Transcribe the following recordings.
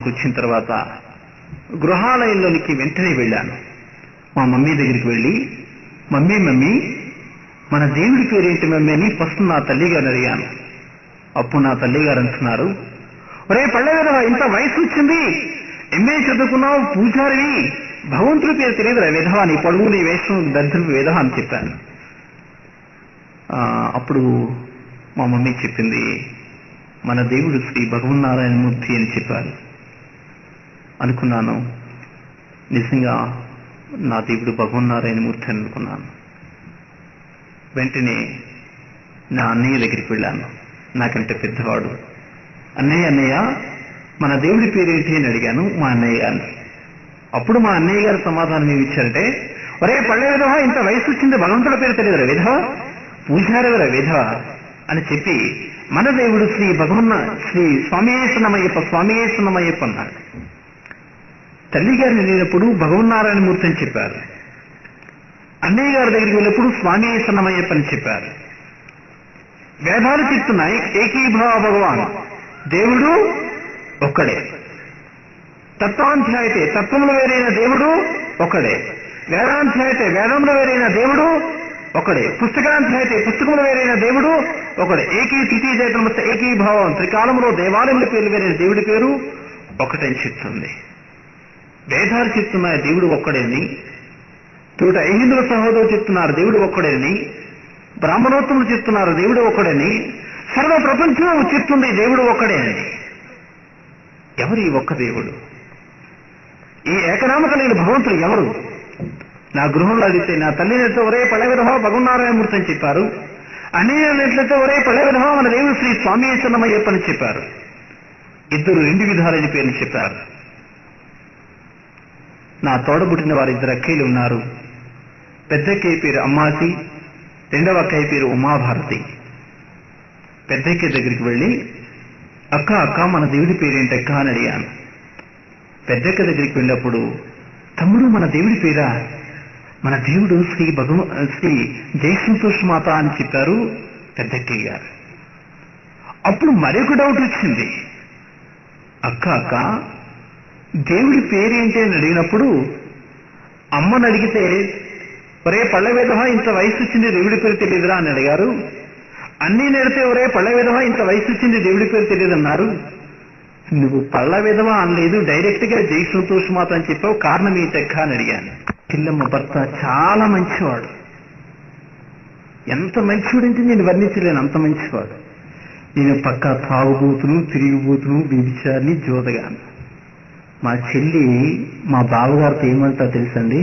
వచ్చిన తర్వాత గృహాలయంలోనికి వెంటనే వెళ్ళాను. మా మమ్మీ దగ్గరికి వెళ్ళి, మమ్మీ మన దేవుడి పేరేంటి మమ్మీ అని ఫస్ట్ నా తల్లిగారు అడిగాను. అప్పుడు నా తల్లిగారు అంటున్నారు, ఒరే పళ్ళేదవా, ఇంత వయసు వచ్చింది, ఎంఏ చదువుకున్నావు, పూజారివి, భగవంతుడి పేరు తెలియదురా విధవా, నీ పొడుగు నీ వేషం దరిద్రపు విధవ అని చెప్పాను. అప్పుడు మా మమ్మీ చెప్పింది, మన దేవుడు శ్రీ భగవన్నారాయణమూర్తి అని చెప్పారు. అనుకున్నాను, నిజంగా నా దేవుడు భగవన్నారాయణమూర్తి అని అనుకున్నాను. వెంటనే నా అన్నయ్య దగ్గరికి వెళ్ళాను, నాకంటే పెద్దవాడు. అన్నయ్య మన దేవుడి పేరేంటి అని అడిగాను మా అన్నయ్య గారిని. అప్పుడు మా అన్నయ్య గారు సమాధానం ఏమి ఇచ్చారంటే, ఒరే పళ్ళే విధవ, ఇంత వయసు వచ్చింది, భగవంతుడి పేరు తెలియదురా విధవ, పూజారివరా విధవ అని చెప్పి మన దేవుడు శ్రీ స్వామియేశ్వరమయ్యప్ప అన్నాడు. తల్లి గారిని వెళ్ళినప్పుడు భగవన్నారాయణమూర్తి అని చెప్పారు. అన్నయ్య గారి దగ్గరికి వెళ్ళినప్పుడు స్వామియేశ్వరమయ్యప్ప అని చెప్పారు. వేదాలు చెప్తున్నాయి ఏకీభావ భగవాన్, దేవుడు ఒక్కడే. తత్వాధ్యాయతే, తత్వములు వేరైన దేవుడు ఒక్కడే. వేదాధ్యాయతే, వేదములు వేరైన దేవుడు ఒకడే. పుస్తకాధ్యాయతే, పుస్తకములు వేరైన దేవుడు ఒకడే. ఏకీ తృతీయ చైతన్యం వస్తే ఏకీభావం, త్రికాలంలో దేవాలయముల పేర్లు వేరైన దేవుడి పేరు ఒకటని చెప్తుంది. వేదాలు చెప్తున్నాయి దేవుడు ఒక్కడేని, తోట ఐహిందుల సహోదరులు చెప్తున్నారు దేవుడు ఒక్కడేని, బ్రాహ్మణోత్తములు చెప్తున్నారు దేవుడు ఒక్కడని, సర్వ ప్రపంచం చెప్తుంది దేవుడు ఒక్కడే అని. ఎవరు ఈ ఒక్క దేవుడు? ఈ ఏకనామ కలిగిన భగవంతుడు ఎవరు? నా గృహంలో అడిగితే నా తల్లితో ఒరే పళ్ళ విధవ భగవన్నారాయణమూర్తి అని చెప్పారు. అన్నయ్యతో ఒరే పళ్ళ విధవ మన దేవుడు శ్రీ స్వామియేశ్వరమయ్యప్ప అని చెప్పారు. ఇద్దరు రెండు విధాలైన పేర్లు చెప్పారు. నా తోడబుట్టిన వారు ఇద్దరు అక్కయ్యలు ఉన్నారు. పెద్దక్కయ్య పేరు అమ్మాసి, రెండవ అక్కయ్య పేరు ఉమాభారతి. పెద్దక్కయ్య దగ్గరికి వెళ్ళి, అక్క మన దేవుడి పేరేంటి అక్క అని అడిగాను. పెద్దక్క దగ్గరికి వెళ్ళినప్పుడు, తమ్ముడు మన దేవుడి పేరా? మన దేవుడు శ్రీ జయసంతోషమాత అని చెప్పారు పెద్దక్కయ్య గారు. అప్పుడు మరొక డౌట్ వచ్చింది. అక్క దేవుడి పేరేంటి అని అడిగినప్పుడు, అమ్మని అడిగితే ఒరే పళ్ళ విధవ ఇంత వయసు వచ్చింది దేవుడి పేరు తెలియదురా అని అడిగారు. అన్నీ నెడితే ఒరే పళ్ళ విధవ ఇంత వయసు వచ్చింది దేవుడి పేరు తెలియదన్నారు. నువ్వు పళ్ళ విధవ అనలేదు, డైరెక్ట్ గా జై సంతోషమాత అని చెప్పావు, కారణం ఏంటక్క అని అడిగాను. పిల్లమ్మ భర్త చాలా మంచివాడు. ఎంత మంచివాడంటే నేను వర్ణించలేను, అంత మంచివాడు. నేను పక్కా తాగుబోతును, తిరిగిపోతును, వ్యభిచారిని, జోదగాను. మా చెల్లి మా బావగారితో ఏమంటా తెలుసండి,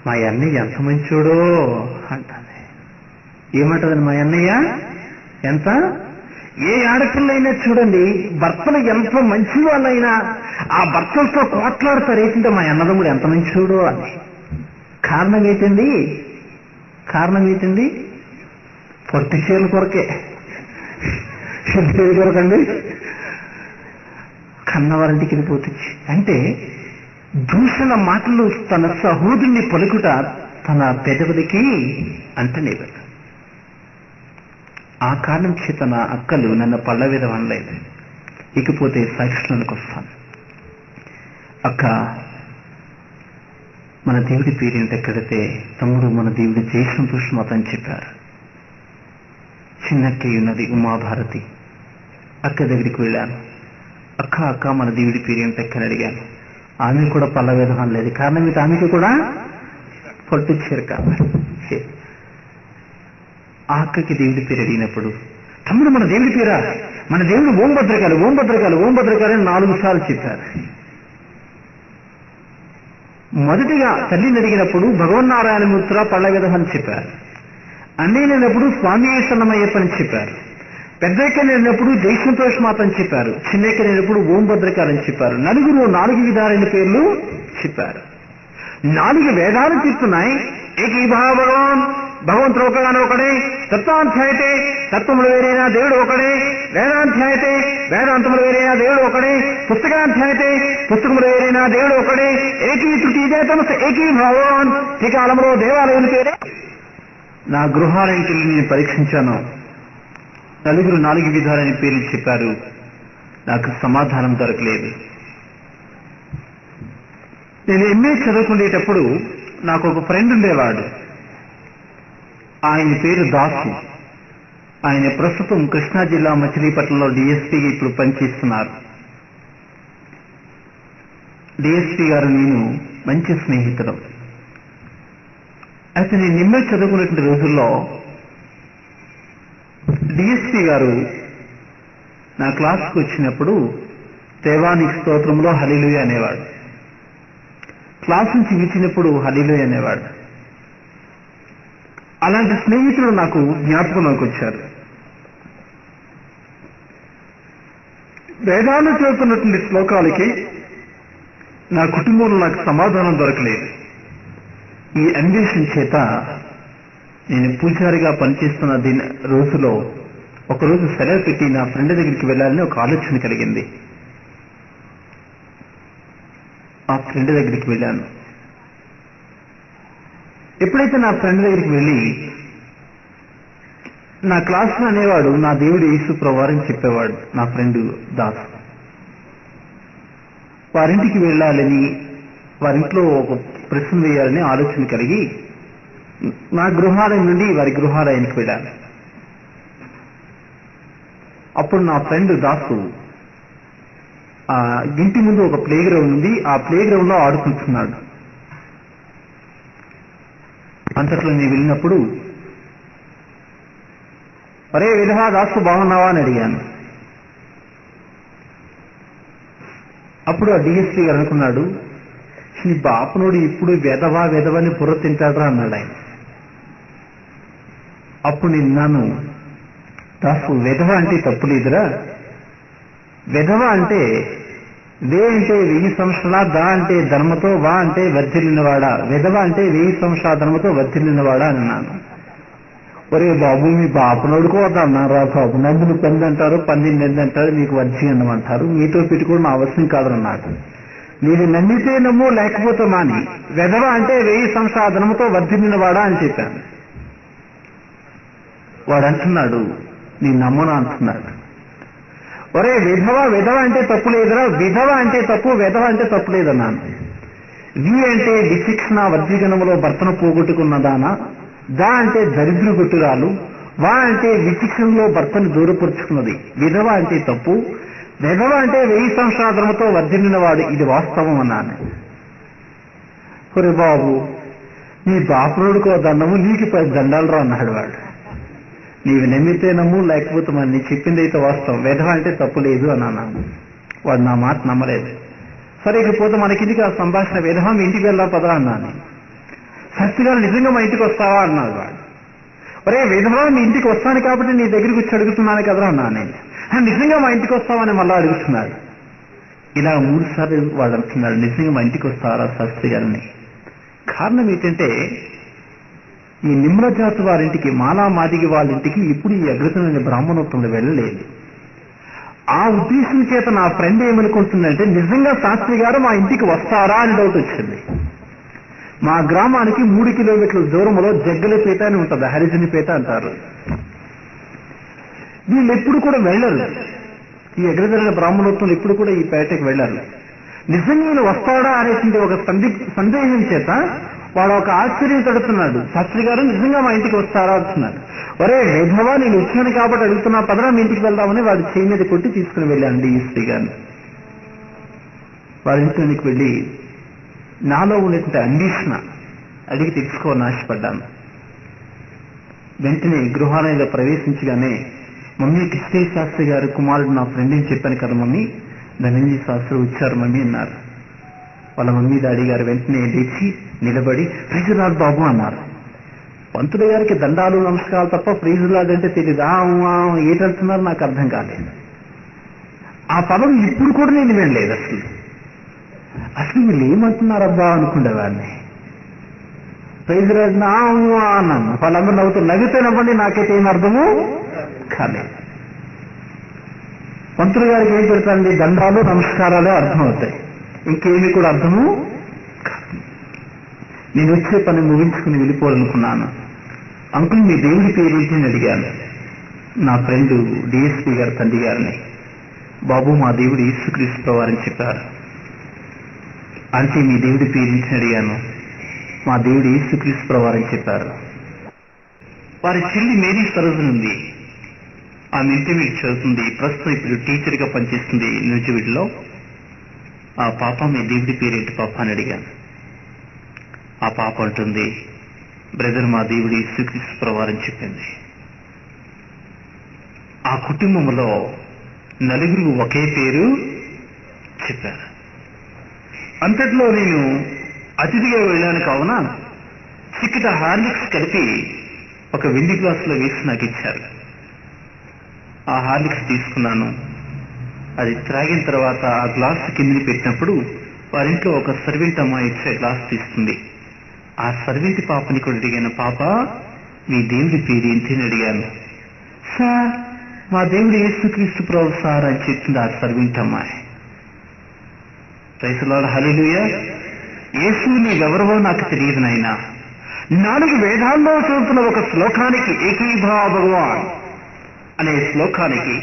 మా అన్నయ్య ఎంత మంచోడో అంటానే. ఏమంటదండి మా అన్నయ్య? ఎంత? ఏ ఆడపిల్లైనా చూడండి, భర్తలు ఎంత మంచి వాళ్ళైనా ఆ భర్తలతో కోట్లాడతారు ఏంటంటే మా అన్నదమ్ముడు ఎంత మంచోడో అని. కారణం ఏంటండి? పొట్టి చీరల కొరకే, కొరకండి, కన్నవారింటికి వెళ్ళిపోతుంది. అంటే దూషణ మాటలు తన సహోదరుని పలుకుట తన పెదవులకి అంటనేవారు. ఆ కారణం చేత నా అక్కలు నన్ను పళ్ళ విధవ అనలేదు. ఇకపోతే సాక్షులకు వస్తాను. అక్క మన దేవుడి పేరేంటి ఎక్కడితే, తమ్ముడు మన దేవుడి జయ సంతోషమాత అని చెప్పారు. చిన్నక్కయ్య ఉన్నది ఉమాభారతి, అక్క దగ్గరికి వెళ్ళాను. అక్క మన దేవుడి పేరేంటి ఎక్కని అడిగాను. ఆమె కూడా పళ్ళ విధవ అనలేదు. కారణం ఏంటి? ఆమెకు కూడా పొట్టిచ్చారు కాబట్టి. ఆ అక్కకి దేవుడి పేరు అడిగినప్పుడు, తమ్ముడు మన దేవుడి పేరా? మన దేవుడు ఓం భద్రకాళి అని 4 సార్లు చెప్పారు. మొదటిగా తల్లిని అడిగినప్పుడు భగవన్నారాయణమూర్తిరా పళ్ళ విధవ అని చెప్పారు. అన్నయ్యనప్పుడు స్వామియేశ్వరమయ్యప్ప అని చెప్పారు. పెద్దక్క నేనప్పుడు జై సంతోషమాత అని చెప్పారు. చిన్నక్క నేనప్పుడు ఓం భద్రకాళి అని చెప్పారు. నలుగురు 4 విధాలైన పేర్లు చెప్పారు. 4 వేదాలు చెప్తున్నాయి ఏకీభావ భగవాన్, భగవంతుడు ఒకగానే ఒకడే. తత్వాధ్యాయతే, తత్వములు వేరైన దేవుడు ఒకడే. వేదాధ్యాయతే, వేదాంతములు వేరైన దేవుడు ఒకడే. పుస్తకాధ్యాయతే, పుస్తకములు వేరైన దేవుడు ఒకడే. ఏకీ తృతీయ చైతన్యం ఏకీభావాన్, త్రికాలంలో దేవాలయం పేరే. నా గృహాలయంకి నేను పరీక్షించాను. 4 విధాలైన పేర్లు చెప్పారు. నాకు సమాధానం దొరకలేదు. నేను ఎంఏ చదువుకునేటప్పుడు నాకు ఒక ఫ్రెండ్ ఉండేవాడు. ఆయన పేరు దాసు. ఆయన ప్రస్తుతం కృష్ణా జిల్లా మచిలీపట్నంలో డిఎస్పీగా ఇప్పుడు పనిచేస్తున్నారు. డిఎస్పీ గారు నేను మంచి స్నేహితుడు. అయితే నేను నిమ్మే చదువుకునేటువంటి రోజుల్లో డిఎస్పీ గారు నా క్లాస్కి వచ్చినప్పుడు దేవానికి స్తోత్రంలో హల్లెలూయా అనేవాడు. క్లాస్ నుంచి ఇచ్చినప్పుడు హల్లెలూయా అనేవాడు. అలాంటి స్నేహితుడు నాకు జ్ఞాపకంలోకి వచ్చారు. వేదాలు చదువుతున్నటువంటి శ్లోకాలకి నా కుటుంబంలో నాకు సమాధానం దొరకలేదు. ఈ అన్వేషణ చేత నేను పూజారిగా పనిచేస్తున్న రోజులో ఒకరోజు సెలవు పెట్టి నా ఫ్రెండ్ దగ్గరికి వెళ్ళాలని ఒక ఆలోచన కలిగింది. ఆ ఫ్రెండ్ దగ్గరికి వెళ్ళాను. ఎప్పుడైతే నా ఫ్రెండ్ దగ్గరికి వెళ్ళి నా క్లాస్లో అనేవాడు నా దేవుడు యేసు ప్రభువారు అని చెప్పేవాడు నా ఫ్రెండ్ దాస్. వారింటికి వెళ్ళాలని, వారింట్లో ఒక ప్రశ్న వేయాలని ఆలోచన కలిగి నా గృహాలయం నుండి వారి గృహాలయానికి వెళ్ళాను. అప్పుడు నా ఫ్రెండ్ దాసు ఇంటి ముందు ఒక ప్లే గ్రౌండ్ ఉంది. ఆ ప్లే గ్రౌండ్ లో ఆడుకుంటున్నాడు. అంతట్లో నేను వెళ్ళినప్పుడు, అరే విధవా దాసు బాగున్నావా అని అడిగాను. అప్పుడు ఆ డిఎస్పీ గారు అనుకున్నాడు, నీ బాపనోడు ఇప్పుడు వెధవని బుర్ర తింటాడ్రా అన్నాడు ఆయన. అప్పుడు నిన్నాను, దాసు విధవ అంటే తప్పులేదురా. విధవ అంటే వే అంటే 1000 సంవత్సరాల, దా అంటే ధర్మతో, వా అంటే వర్ధిల్లినవాడా. విధవ అంటే 1000 సంవత్సరాల ధర్మతో వర్ధిల్లినవాడా అని అన్నాను. ఒరే బాబు మీ బాపనోడుకో అన్నారా బాబు, నందులు 10 అంటారు, 12 అంటారు, మీకు వర్జి అన్నమంటారు, మీతో పెట్టుకోవడం అవసరం కాదన్నాడు. నేను నమ్మితే నమ్ము లేకపోతే మాని, విధవ అంటే 1000 సంవత్సరాల ధర్మతో వర్ధిల్లినవాడా అని చెప్పాను. వాడు అంటున్నాడు, నేను నమ్మను అంటున్నాడు. ఒరే విధవ అంటే తప్పు లేదురా, విధవ అంటే తప్పు, విధవ అంటే తప్పు లేదన్నాను. వి అంటే విశిక్షణ వర్జీగణములో భర్తను పోగొట్టుకున్నదానా, దా అంటే దరిద్ర గుట్టురాలు, వా అంటే విశిక్షణలో భర్తను దూరపరుచుకున్నది. విధవ అంటే తప్పు, విధవ అంటే 1000 సంవత్సరాల ధర్మతో వర్ధిల్లిన వాడు, ఇది వాస్తవం అన్నాను. ఒరే బాబు నీ బాపురుడికో దండము, నీకు 10 దండాలు రా అన్నాడు వాడు. నీవు నమ్మితే నమ్ము లేకపోతే మరి నీ చెప్పింది అయితే వాస్తవం, విధవ అంటే తప్పు లేదు అని అన్నాను. వాడు నా మాట నమ్మలేదు. సరే ఇకపోతే మనకింటికి ఆ సంభాషణ, విధవ మీ ఇంటికి వెళ్దాం పదరా అన్నాను. సత్యగారు నిజంగా మా ఇంటికి వస్తావా అన్నాడు వాడు. ఒరే విధవ మీ ఇంటికి వస్తాను కాబట్టి నీ దగ్గరికి వచ్చి అడుగుతున్నాను కదరా అన్నాను నేను. నిజంగా మా ఇంటికి వస్తావని మళ్ళా అడుగుతున్నాడు. ఇలా 3 సార్లు వాడు అంటున్నాడు, నిజంగా మా ఇంటికి వస్తారా శాస్త్రి గారిని. కారణం ఏంటంటే ఈ నిమ్న జాతి వారింటికి, మాలా మాదిగి వాళ్ళ ఇంటికి ఇప్పుడు ఈ అగ్రతమైన బ్రాహ్మణోత్తములు వెళ్ళలేదు. ఆ ఉద్దేశం చేత నా ఫ్రెండ్ ఏమనుకుంటుందంటే, నిజంగా శాస్త్రి గారు మా ఇంటికి వస్తారా అని డౌట్ వచ్చింది. మా గ్రామానికి 3 కిలోమీటర్ల దూరంలో జగ్గలపేట అని ఉంటుంది, హరిజనిపేట అంటారు. వీళ్ళు ఎప్పుడు కూడా వెళ్ళరు, ఈ అగ్రతమైన బ్రాహ్మణోత్తములు ఎప్పుడు కూడా ఈ పేటకి వెళ్ళరు. నిజంగా నేను వస్తాడా అనేటువంటి ఒక సందేహం చేత వాడు ఒక ఆశ్చర్యం తడుతున్నాడు, శాస్త్రి గారు నిజంగా మా ఇంటికి వస్తారా అంటున్నాడు. ఒరే విధవ నేను వచ్చాను కాబట్టి అడుగుతున్నా పదరా మీ ఇంటికి వెళ్దామని వాడి చేయి మీద కొట్టి తీసుకుని వెళ్ళాను డిఎస్పీ గారిని. వాడి ఇంట్లోనికి వెళ్ళి నాలో ఉన్నటువంటి అన్వేషణ అడిగి తెలుసుకోవాలని ఆశపడ్డాను. వెంటనే గృహాలయంలో ప్రవేశించగానే, మమ్మీ కృష్ణయ్య శాస్త్రి గారు కుమారుడు నా ఫ్రెండ్ అని చెప్పాను కదా మమ్మీ, ధనంజయ శాస్త్రి వచ్చారు మమ్మీ అన్నారు. వాళ్ళ మమ్మీ డాడీ గారు వెంటనే లేచి నిలబడి ప్రైజ్ లార్డ్ బాబు అన్నారు. పంతులు గారికి దండాలు నమస్కారాలు తప్ప ప్రైజ్ లార్డ్ అంటే తెలియదు. ఏంటంటున్నారు నాకు అర్థం కాలేదు. ఆ పదం ఇప్పుడు కూడా నేను వినలేదు అసలు వీళ్ళు ఏమంటున్నారబ్బా అనుకునేవాడిని. ప్రైజ్ లార్డ్ అన్నాను. వాళ్ళందరూ నవ్వితే నవ్వండి, నాకైతే ఏం అర్థము కాలేదు. పంతులు గారికి ఏం పెడతాండి, దండాలు నమస్కారాలు అర్థం అవుతాయి, ఇంకేమీ కూడా అర్థము కాదు. నేను వచ్చే పని ముగించుకుని వెళ్ళిపోవాలనుకున్నాను. అంకుల్ మీ దేవుడి పేరేంటి అని అడిగాను నా ఫ్రెండ్ డిఎస్పీ గారి తండ్రి గారిని. బాబు మా దేవుడు యేసుక్రీస్తు ప్రభువారని చెప్పారు. అంటే మీ దేవుడి పేరేంటని అడిగాను. మా దేవుడు యేసుక్రీస్తు ప్రభువారని చెప్పారు. వారి చెల్లి మేరీ సరోజన్ ఉంది. ఆమె ఇంటర్మీడియట్ చదువుతుంది. ప్రస్తుతం ఇప్పుడు టీచర్గా పనిచేస్తుంది నూజివీడులో. ఆ పాప మీ దేవుడి పేరేంటి పాప అని అడిగాను. ఆ పాప అంటుంది, బ్రదర్ మా దేవుడు యేసుక్రీస్తు ప్రభువారని చెప్పింది. ఆ కుటుంబంలో నలుగురు ఒకే పేరు చెప్పారు. అంతట్లో నేను అతిథిగా వెళ్ళాను కావున చిక్కట హార్లిక్స్ కలిపి ఒక వెండి గ్లాసులో వేసి నాకు ఇచ్చారు. ఆ హార్లిక్స్ తీసుకున్నాను. అది త్రాగిన తర్వాత ఆ గ్లాస్ కిందిని పెట్టినప్పుడు వారింట్లో ఒక సర్వెంట్ అమ్మాయి ఇచ్చే గ్లాస్ తీస్తుంది. ఆ సర్వెంట్ పాపని కూడా అడిగాను, పాప మీ దేవుడి పేరు ఏంటి అని అడిగాను. సార్ మా దేవుడు యేసుక్రీస్తు ప్రభు సార్ అని చెప్తుంది ఆ సర్వెంట్ అమ్మాయి. ప్రైజ్ ది లార్డ్, హల్లెలూయా. యేసు నీవెవరవో నాకు తెలియదు నాయనా. 4 వేదాల్లో చదువుతున్న ఒక శ్లోకానికి ఏకీభవ భగవాన్ అనే శ్లోకానికి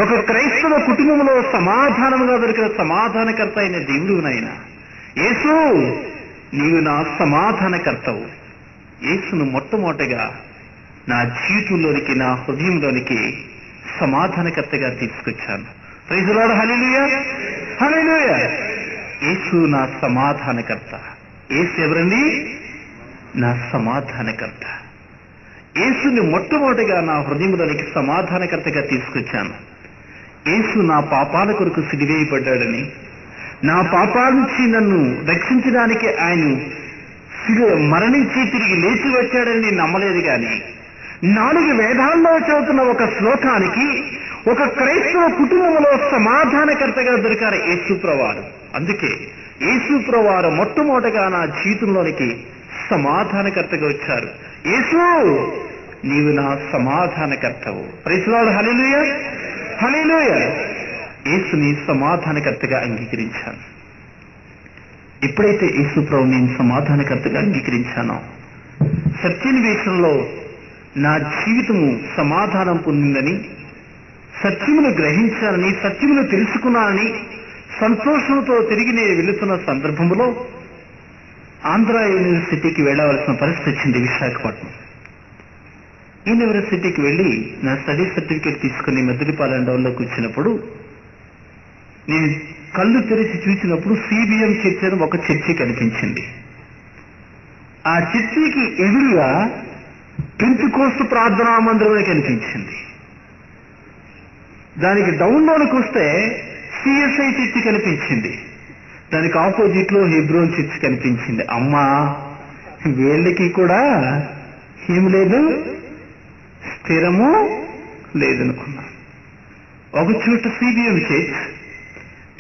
ఒక క్రైస్తవ కుటుంబంలో సమాధానముగా దొరికిన సమాధానకర్త అయిన దేవుడు నాయనా. యేసు నీవు నా సమాధానకర్తవు. యేసును మొట్టమొదటిగా నా జీవితంలోనికి నా హృదయంలోనికి సమాధానకర్తగా తీసుకొచ్చాను. ప్రైజ్ ది లార్డ్, హల్లెలూయా, హల్లెలూయా. యేసు నా సమాధానకర్త. యేసు ఎవరండి? నా సమాధానకర్త. యేసుని మొట్టమొదటిగా నా హృదయంలోనికి సమాధానకర్తగా తీసుకొచ్చాను. యేసు నా పాపాల కొరకు సిలువేయబడ్డాడని, నా పాపాల నుంచి నన్ను రక్షించడానికి ఆయన మరణించి తిరిగి లేచి వచ్చాడని నేను నమ్మలేదు. కానీ 4 వేదాల్లో చదువుతున్న ఒక శ్లోకానికి ఒక క్రైస్తవ కుటుంబంలో సమాధానకర్తగా దొరికారు యేసు ప్రభువారు. అందుకే యేసు ప్రభువారు మొట్టమొదటిగా నా జీవితంలోనికి సమాధానకర్తగా వచ్చారు. యేసు నీవు నా సమాధానకర్తవు. ప్రైజ్ ది లార్డ్, హల్లెలూయా, హల్లెలూయా. యేసుని సమాధానకర్తగా అంగీకరించాను. ఎప్పుడైతే యేసు ప్రభు నేను సమాధానకర్తగా అంగీకరించానో సత్యనివేశంలో నా జీవితము సమాధానం పొందిందని, సత్యమును గ్రహించానని, సత్యమును తెలుసుకున్నానని సంతోషంతో తిరిగి నేను వెళుతున్న సందర్భంలో ఆంధ్ర యూనివర్సిటీకి వెళ్ళవలసిన పరిస్థితి వచ్చింది. విశాఖపట్నం యూనివర్సిటీకి వెళ్ళి నా స్టడీ సర్టిఫికేట్ తీసుకుని మెదడిపాలెం డౌన్లోకి వచ్చినప్పుడు నేను కళ్ళు తెరిచి చూసినప్పుడు సిబిఎం చర్చ్ అని ఒక చర్చి కనిపించింది. ఆ చర్చికి ఎదురుగా పెంతెకోస్తు ప్రార్థనా మందిరం కనిపించింది. దానికి డౌన్లోకి వస్తే సిఎస్ఐ చర్చి కనిపించింది. దానికి ఆపోజిట్ లో హెబ్రోన్ చర్చి కనిపించింది. అమ్మా వీళ్ళకి కూడా ఏం లేదు, స్థిరము లేదనుకున్నా. ఒక చోట సిబిఎం చర్చ్,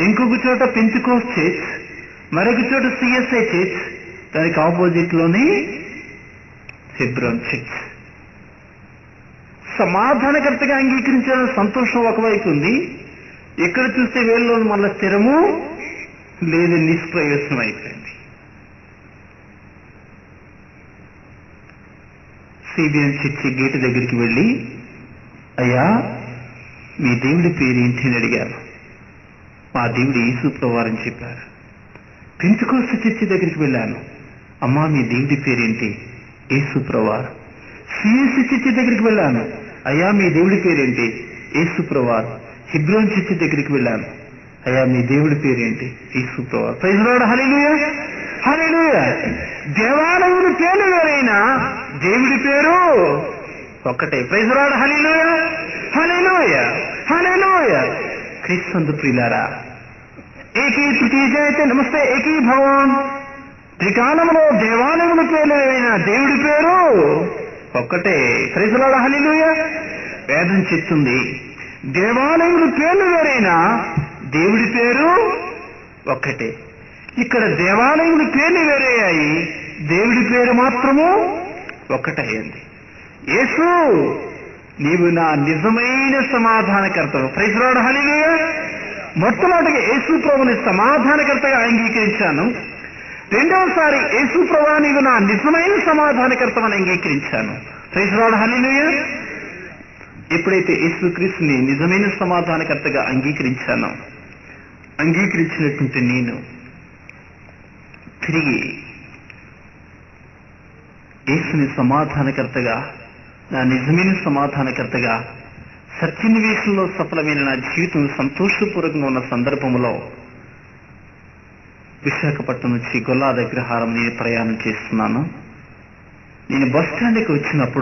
ఇంకొక చోట పెంతెకోస్తు చర్చ్, మరొక చోట సిఎస్ఐ చర్చ్, దానికి ఆపోజిట్ లోనే హెబ్రోన్ చర్చ్. సమాధానకర్తగా అంగీకరించిన సంతోషం ఒకవైపు ఉంది, ఎక్కడ చూస్తే వీళ్ళలో మళ్ళీ స్థిరము లేదు, నిష్ప్రయోజనం అయిపోయింది. సిబిఎం చర్చి గేటు దగ్గరికి వెళ్ళి, అయ్యా మీ దేవుడి పేరేంటి అని అడిగారు. మా దేవుడు యేసు ప్రభువారని చెప్పారు. పెంతెకోస్తు చర్చి దగ్గరికి వెళ్ళాను. అమ్మా మీ దేవుడి పేరేంటి? యేసు ప్రభువారు. సిఎస్ఐ చర్చి దగ్గరికి వెళ్ళాను. అయ్యా మీ దేవుడి పేరేంటి? యేసు ప్రభువారు. హెబ్రోన్ చర్చి దగ్గరికి వెళ్ళాను. అయ్యా మీ దేవుడి పేరేంటి? యేసు ప్రభువారు. ప్రైజ్ ది లార్డ్, హల్లెలూయా, హల్లెలూయా. దేవాలయం పేర్లు వేరైనా దేవుడి పేరు ఒక్కటే. ప్రైజ్ ది లార్డ్, హల్లెలూయా, హల్లెలూయా, హల్లెలూయా. క్రీస్తు ప్రియులారా, ఏకీ తృతీయ జయతే నమస్తే ఏకీ భగవాన్. త్రికాలంలో దేవాలయముల పేర్లు వేరైనా దేవుడి పేరు ఒక్కటే. ప్రైజ్ ది లార్డ్, హల్లెలూయా. వేదం చెప్తుంది దేవాలయముల పేర్లు వేరైనా దేవుడి పేరు ఒక్కటే. ఇక్కడ దేవాలయముల పేర్లు వేరయ్యాయి, దేవుడి పేరు మాత్రము ఒక్కటయ్యింది. యేసు నీవు నా నిజమైన సమాధానకర్తవు. ప్రైజ్ ది లార్డ్, హల్లెలూయా. మొట్టమొదటిగా యేసు ప్రభుని సమాధానకర్తగా అంగీకరించాను. రెండవసారి యేసు ప్రభువా నీవు నా నిజమైన సమాధానకర్తమని అంగీకరించాను. ప్రైజ్ ది లార్డ్, హల్లెలూయా. ఎప్పుడైతే యేసుక్రీస్తుని నిజమైన సమాధానకర్తగా అంగీకరించినటువంటి నేను తిరిగి యేసుని సమాధానకర్తగా, నా నిజమైన సమాధానకర్తగా, సత్యనివేశంలో సఫలమైన నా జీవితం సంతోషపూర్వకంగా ఉన్న సందర్భంలో విశాఖపట్నం నుంచి గొల్లాదగ్రహారం నేను ప్రయాణం చేస్తున్నాను. నేను బస్ స్టాండ్కి వచ్చినప్పుడు